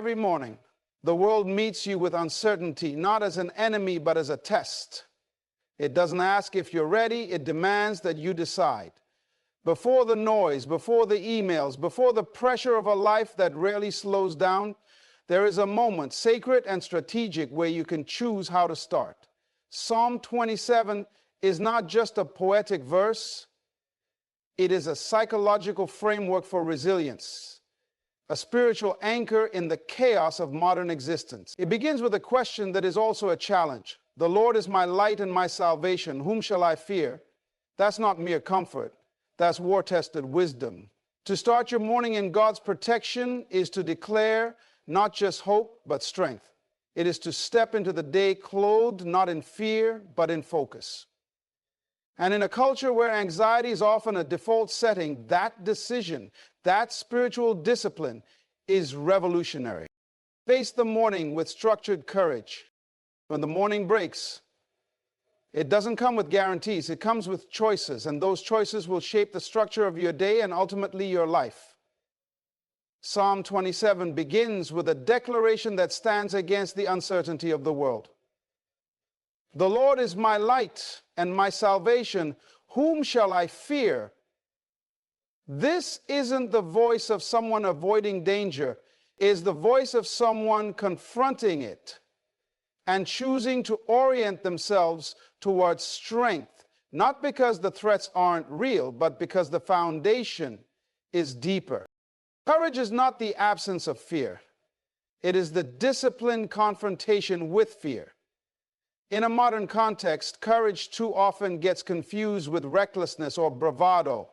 Every morning, the world meets you with uncertainty, not as an enemy, but as a test. It doesn't ask if you're ready, it demands that you decide. Before the noise, before the emails, before the pressure of a life that rarely slows down, there is a moment, sacred and strategic, where you can choose how to start. Psalm 27 is not just a poetic verse, it is a psychological framework for resilience, a spiritual anchor in the chaos of modern existence. It begins with a question that is also a challenge. The Lord is my light and my salvation. Whom shall I fear? That's not mere comfort. That's war-tested wisdom. To start your morning in God's protection is to declare not just hope, but strength. It is to step into the day clothed not in fear, but in focus. And in a culture where anxiety is often a default setting, that decision, that spiritual discipline is revolutionary. Face the morning with structured courage. When the morning breaks, it doesn't come with guarantees. It comes with choices, and those choices will shape the structure of your day and ultimately your life. Psalm 27 begins with a declaration that stands against the uncertainty of the world. The Lord is my light and my salvation. Whom shall I fear? This isn't the voice of someone avoiding danger. It is the voice of someone confronting it and choosing to orient themselves towards strength, not because the threats aren't real, but because the foundation is deeper. Courage is not the absence of fear. It is the disciplined confrontation with fear. In a modern context, courage too often gets confused with recklessness or bravado.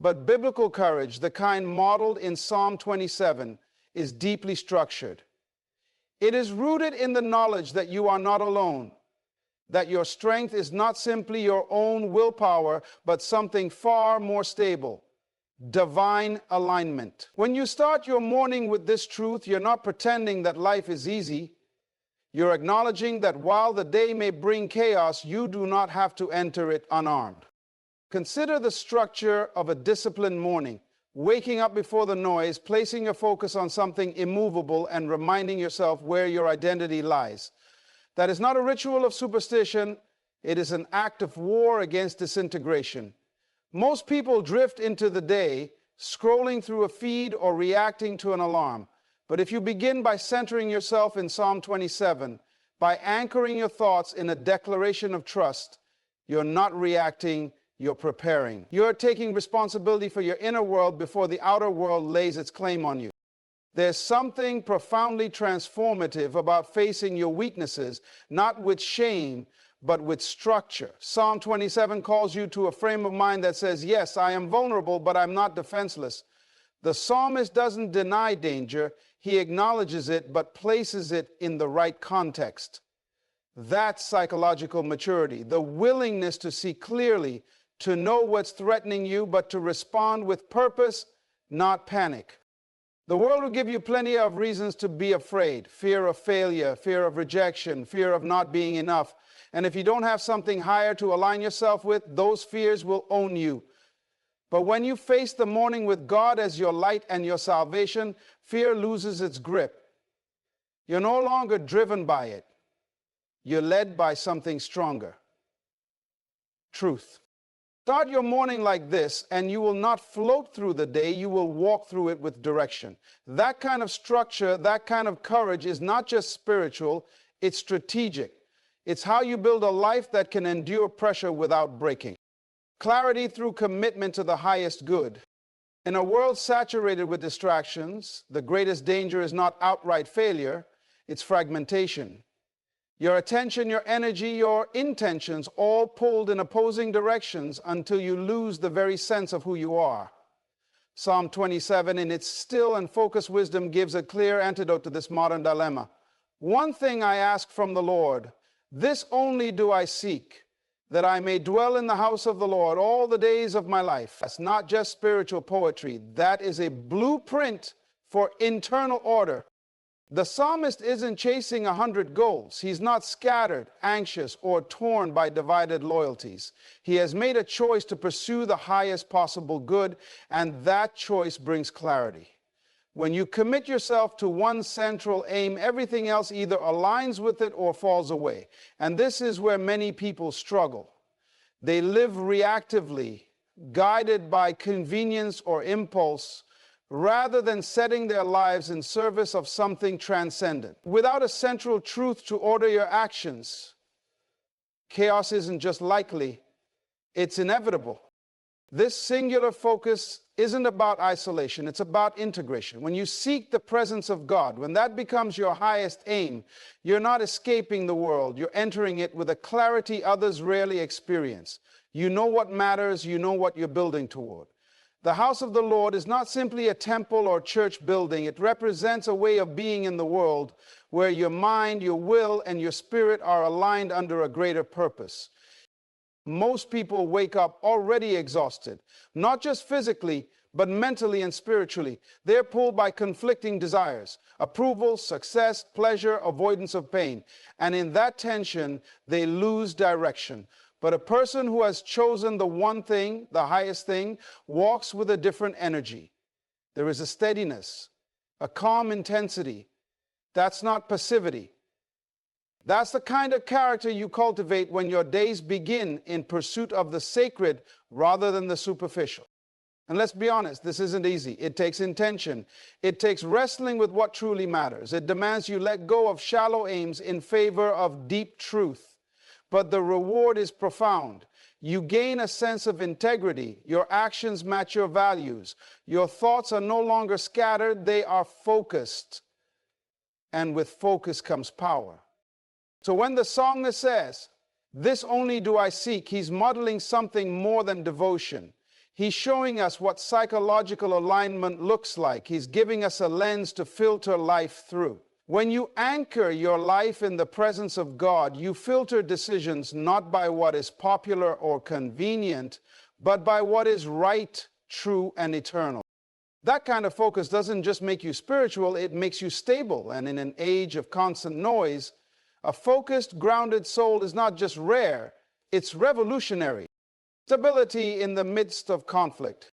But biblical courage, the kind modeled in Psalm 27, is deeply structured. It is rooted in the knowledge that you are not alone, that your strength is not simply your own willpower, but something far more stable, divine alignment. When you start your morning with this truth, you're not pretending that life is easy. You're acknowledging that while the day may bring chaos, you do not have to enter it unarmed. Consider the structure of a disciplined morning. Waking up before the noise, placing your focus on something immovable, and reminding yourself where your identity lies. That is not a ritual of superstition. It is an act of war against disintegration. Most people drift into the day, scrolling through a feed or reacting to an alarm. But if you begin by centering yourself in Psalm 27, by anchoring your thoughts in a declaration of trust, you're not reacting, you're preparing. You're taking responsibility for your inner world before the outer world lays its claim on you. There's something profoundly transformative about facing your weaknesses, not with shame, but with structure. Psalm 27 calls you to a frame of mind that says, yes, I am vulnerable, but I'm not defenseless. The psalmist doesn't deny danger. He acknowledges it, but places it in the right context. That's psychological maturity, the willingness to see clearly, to know what's threatening you, but to respond with purpose, not panic. The world will give you plenty of reasons to be afraid. Fear of failure, fear of rejection, fear of not being enough. And if you don't have something higher to align yourself with, those fears will own you. But when you face the morning with God as your light and your salvation, fear loses its grip. You're no longer driven by it. You're led by something stronger. Truth. Start your morning like this, and you will not float through the day, you will walk through it with direction. That kind of structure, that kind of courage is not just spiritual, it's strategic. It's how you build a life that can endure pressure without breaking. Clarity through commitment to the highest good. In a world saturated with distractions, the greatest danger is not outright failure, it's fragmentation. Your attention, your energy, your intentions all pulled in opposing directions until you lose the very sense of who you are. Psalm 27, in its still and focused wisdom, gives a clear antidote to this modern dilemma. One thing I ask from the Lord, this only do I seek, that I may dwell in the house of the Lord all the days of my life. That's not just spiritual poetry. That is a blueprint for internal order. The psalmist isn't chasing 100 goals. He's not scattered, anxious, or torn by divided loyalties. He has made a choice to pursue the highest possible good, and that choice brings clarity. When you commit yourself to one central aim, everything else either aligns with it or falls away. And this is where many people struggle. They live reactively, guided by convenience or impulse, rather than setting their lives in service of something transcendent. Without a central truth to order your actions, chaos isn't just likely, it's inevitable. This singular focus isn't about isolation, it's about integration. When you seek the presence of God, when that becomes your highest aim, you're not escaping the world, you're entering it with a clarity others rarely experience. You know what matters, you know what you're building toward. The house of the Lord is not simply a temple or church building. It represents a way of being in the world where your mind, your will, and your spirit are aligned under a greater purpose. Most people wake up already exhausted, not just physically, but mentally and spiritually. They're pulled by conflicting desires: approval, success, pleasure, avoidance of pain. And in that tension, they lose direction. But a person who has chosen the one thing, the highest thing, walks with a different energy. There is a steadiness, a calm intensity. That's not passivity. That's the kind of character you cultivate when your days begin in pursuit of the sacred rather than the superficial. And let's be honest, this isn't easy. It takes intention. It takes wrestling with what truly matters. It demands you let go of shallow aims in favor of deep truth. But the reward is profound. You gain a sense of integrity. Your actions match your values. Your thoughts are no longer scattered, they are focused. And with focus comes power. So when the psalmist says, "This only do I seek," he's modeling something more than devotion. He's showing us what psychological alignment looks like. He's giving us a lens to filter life through. When you anchor your life in the presence of God, you filter decisions not by what is popular or convenient, but by what is right, true, and eternal. That kind of focus doesn't just make you spiritual, it makes you stable. And in an age of constant noise, a focused, grounded soul is not just rare, it's revolutionary. Stability in the midst of conflict.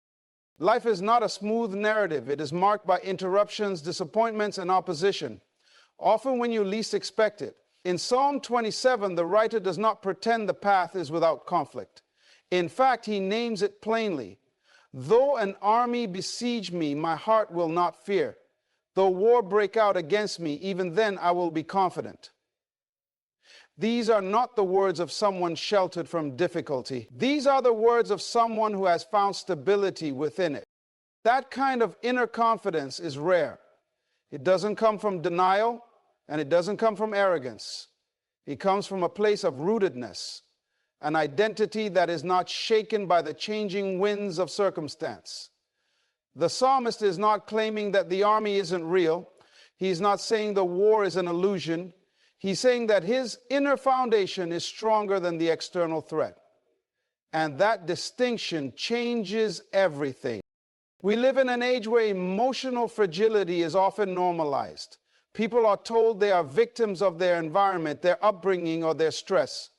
Life is not a smooth narrative. It is marked by interruptions, disappointments, and opposition, often when you least expect it. In Psalm 27, the writer does not pretend the path is without conflict. In fact, he names it plainly. "Though an army besiege me, my heart will not fear. Though war break out against me, even then I will be confident." These are not the words of someone sheltered from difficulty. These are the words of someone who has found stability within it. That kind of inner confidence is rare. It doesn't come from denial, and it doesn't come from arrogance. It comes from a place of rootedness, an identity that is not shaken by the changing winds of circumstance. The psalmist is not claiming that the army isn't real. He's not saying the war is an illusion. He's saying that his inner foundation is stronger than the external threat. And that distinction changes everything. We live in an age where emotional fragility is often normalized. People are told they are victims of their environment, their upbringing, or their stress.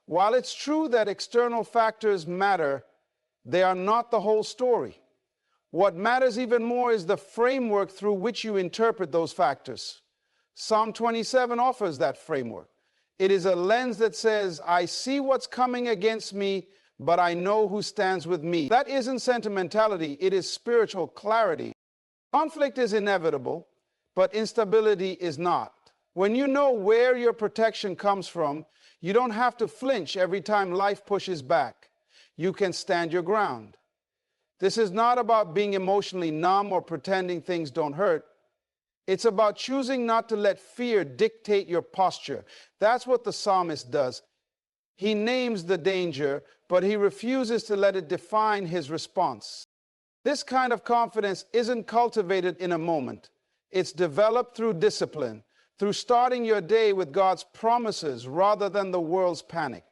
While it's true that external factors matter, they are not the whole story. What matters even more is the framework through which you interpret those factors. Psalm 27 offers that framework. It is a lens that says, "I see what's coming against me, but I know who stands with me." That isn't sentimentality, it is spiritual clarity. Conflict is inevitable, but instability is not. When you know where your protection comes from, you don't have to flinch every time life pushes back. You can stand your ground. This is not about being emotionally numb or pretending things don't hurt. It's about choosing not to let fear dictate your posture. That's what the psalmist does. He names the danger, but he refuses to let it define his response. This kind of confidence isn't cultivated in a moment. It's developed through discipline, through starting your day with God's promises rather than the world's panic.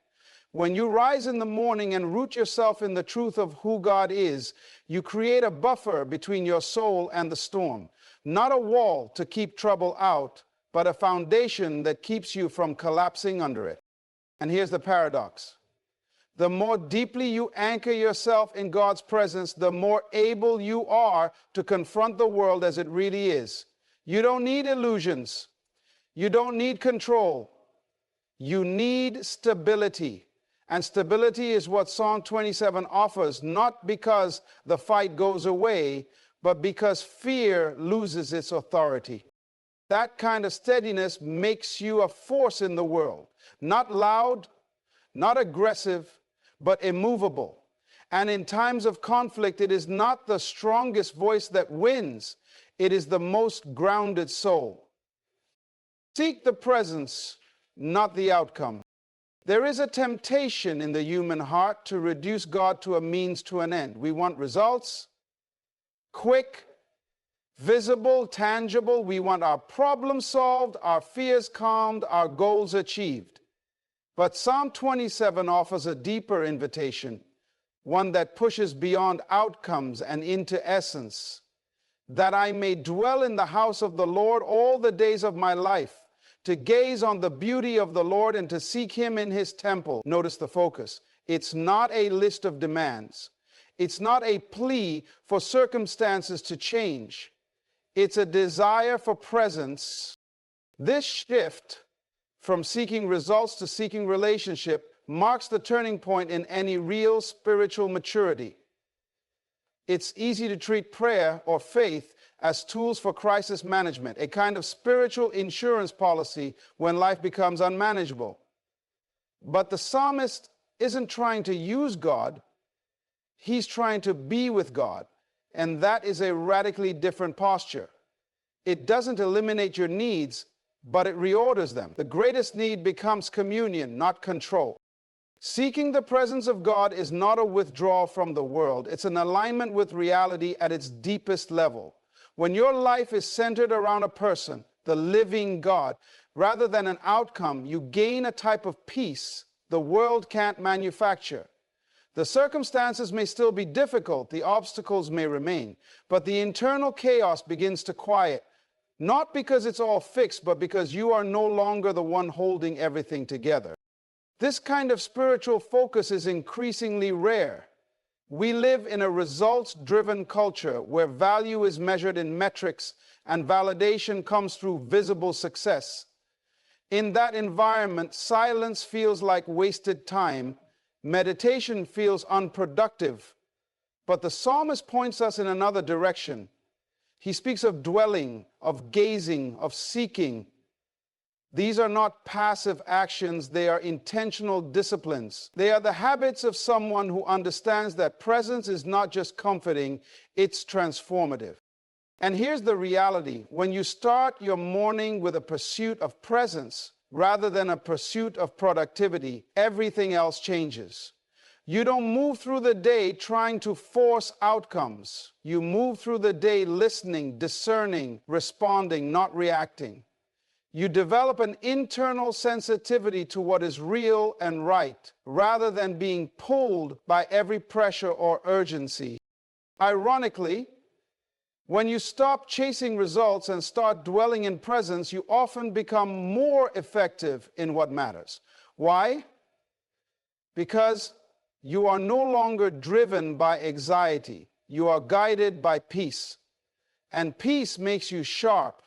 When you rise in the morning and root yourself in the truth of who God is, you create a buffer between your soul and the storm. Not a wall to keep trouble out, but a foundation that keeps you from collapsing under it. And here's the paradox. The more deeply you anchor yourself in God's presence, the more able you are to confront the world as it really is. You don't need illusions. You don't need control. You need stability. And stability is what Psalm 27 offers, not because the fight goes away, but because fear loses its authority. That kind of steadiness makes you a force in the world, not loud, not aggressive, but immovable. And in times of conflict, it is not the strongest voice that wins, it is the most grounded soul. Seek the presence, not the outcome. There is a temptation in the human heart to reduce God to a means to an end. We want results, quick, visible, tangible. We want our problems solved, our fears calmed, our goals achieved. But Psalm 27 offers a deeper invitation, one that pushes beyond outcomes and into essence. That I may dwell in the house of the Lord all the days of my life, to gaze on the beauty of the Lord and to seek him in his temple. Notice the focus. It's not a list of demands. It's not a plea for circumstances to change. It's a desire for presence. This shift from seeking results to seeking relationship marks the turning point in any real spiritual maturity. It's easy to treat prayer or faith as tools for crisis management, a kind of spiritual insurance policy when life becomes unmanageable. But the psalmist isn't trying to use God, he's trying to be with God, and that is a radically different posture. It doesn't eliminate your needs, but it reorders them. The greatest need becomes communion, not control. Seeking the presence of God is not a withdrawal from the world. It's an alignment with reality at its deepest level. When your life is centered around a person, the living God, rather than an outcome, you gain a type of peace the world can't manufacture. The circumstances may still be difficult, the obstacles may remain, but the internal chaos begins to quiet, not because it's all fixed, but because you are no longer the one holding everything together. This kind of spiritual focus is increasingly rare. We live in a results-driven culture where value is measured in metrics and validation comes through visible success. In that environment, silence feels like wasted time, meditation feels unproductive. But the psalmist points us in another direction. He speaks of dwelling, of gazing, of seeking. These are not passive actions, they are intentional disciplines. They are the habits of someone who understands that presence is not just comforting, it's transformative. And here's the reality. When you start your morning with a pursuit of presence rather than a pursuit of productivity, everything else changes. You don't move through the day trying to force outcomes. You move through the day listening, discerning, responding, not reacting. You develop an internal sensitivity to what is real and right, rather than being pulled by every pressure or urgency. Ironically, when you stop chasing results and start dwelling in presence, you often become more effective in what matters. Why? Because you are no longer driven by anxiety. You are guided by peace. And peace makes you sharp.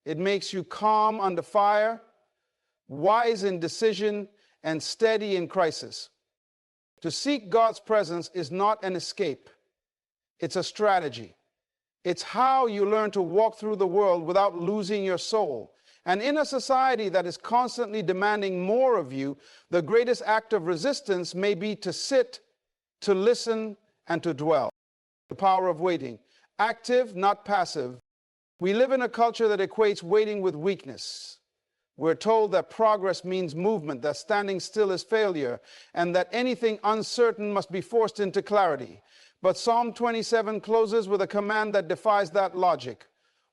It makes you calm under fire, wise in decision, and steady in crisis. To seek God's presence is not an escape. It's a strategy. It's how you learn to walk through the world without losing your soul. And in a society that is constantly demanding more of you, the greatest act of resistance may be to sit, to listen, and to dwell. The power of waiting. Active, not passive. We live in a culture that equates waiting with weakness. We're told that progress means movement, that standing still is failure, and that anything uncertain must be forced into clarity. But Psalm 27 closes with a command that defies that logic.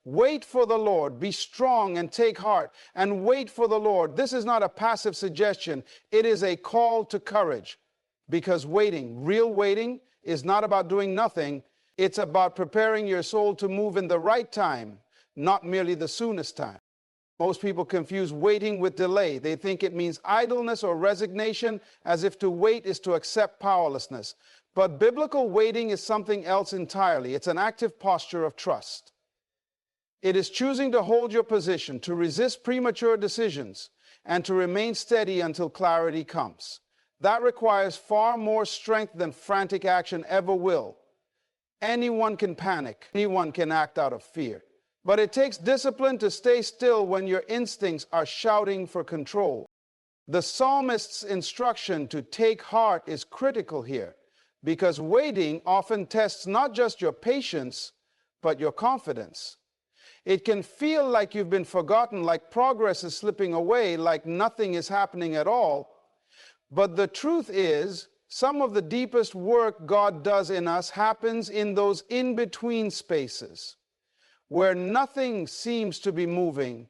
Wait for the Lord, be strong and take heart, and wait for the Lord. This is not a passive suggestion, it is a call to courage. Because waiting, real waiting, is not about doing nothing. It's about preparing your soul to move in the right time, not merely the soonest time. Most people confuse waiting with delay. They think it means idleness or resignation, as if to wait is to accept powerlessness. But biblical waiting is something else entirely. It's an active posture of trust. It is choosing to hold your position, to resist premature decisions, and to remain steady until clarity comes. That requires far more strength than frantic action ever will. Anyone can panic. Anyone can act out of fear. But it takes discipline to stay still when your instincts are shouting for control. The psalmist's instruction to take heart is critical here, because waiting often tests not just your patience, but your confidence. It can feel like you've been forgotten, like progress is slipping away, like nothing is happening at all. But the truth is, some of the deepest work God does in us happens in those in-between spaces, where nothing seems to be moving,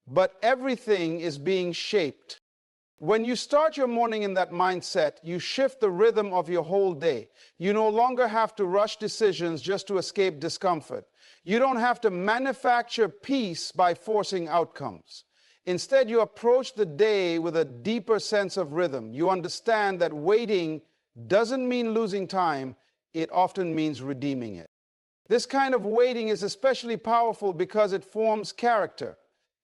but everything is being shaped. When you start your morning in that mindset, you shift the rhythm of your whole day. You no longer have to rush decisions just to escape discomfort. You don't have to manufacture peace by forcing outcomes. Instead, you approach the day with a deeper sense of rhythm. You understand that waiting doesn't mean losing time, it often means redeeming it. This kind of waiting is especially powerful because it forms character.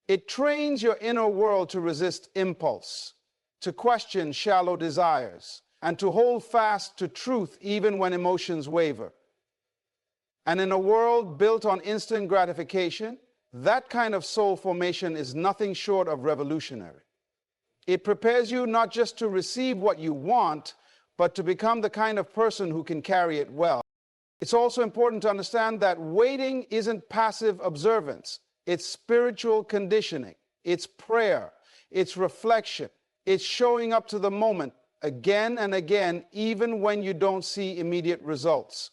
It trains your inner world to resist impulse, to question shallow desires, and to hold fast to truth even when emotions waver. And in a world built on instant gratification, that kind of soul formation is nothing short of revolutionary. It prepares you not just to receive what you want, but to become the kind of person who can carry it well. It's also important to understand that waiting isn't passive observance. It's spiritual conditioning. It's prayer. It's reflection. It's showing up to the moment again and again, even when you don't see immediate results.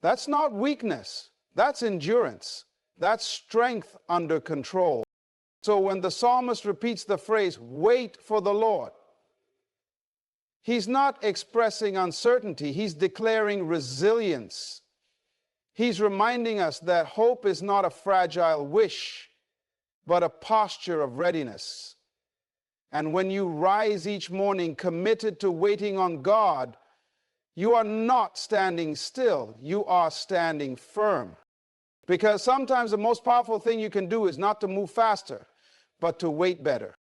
That's not weakness. That's endurance. That's strength under control. So when the psalmist repeats the phrase, wait for the Lord, he's not expressing uncertainty. He's declaring resilience. He's reminding us that hope is not a fragile wish, but a posture of readiness. And when you rise each morning committed to waiting on God, you are not standing still. You are standing firm. Because sometimes the most powerful thing you can do is not to move faster, but to wait better.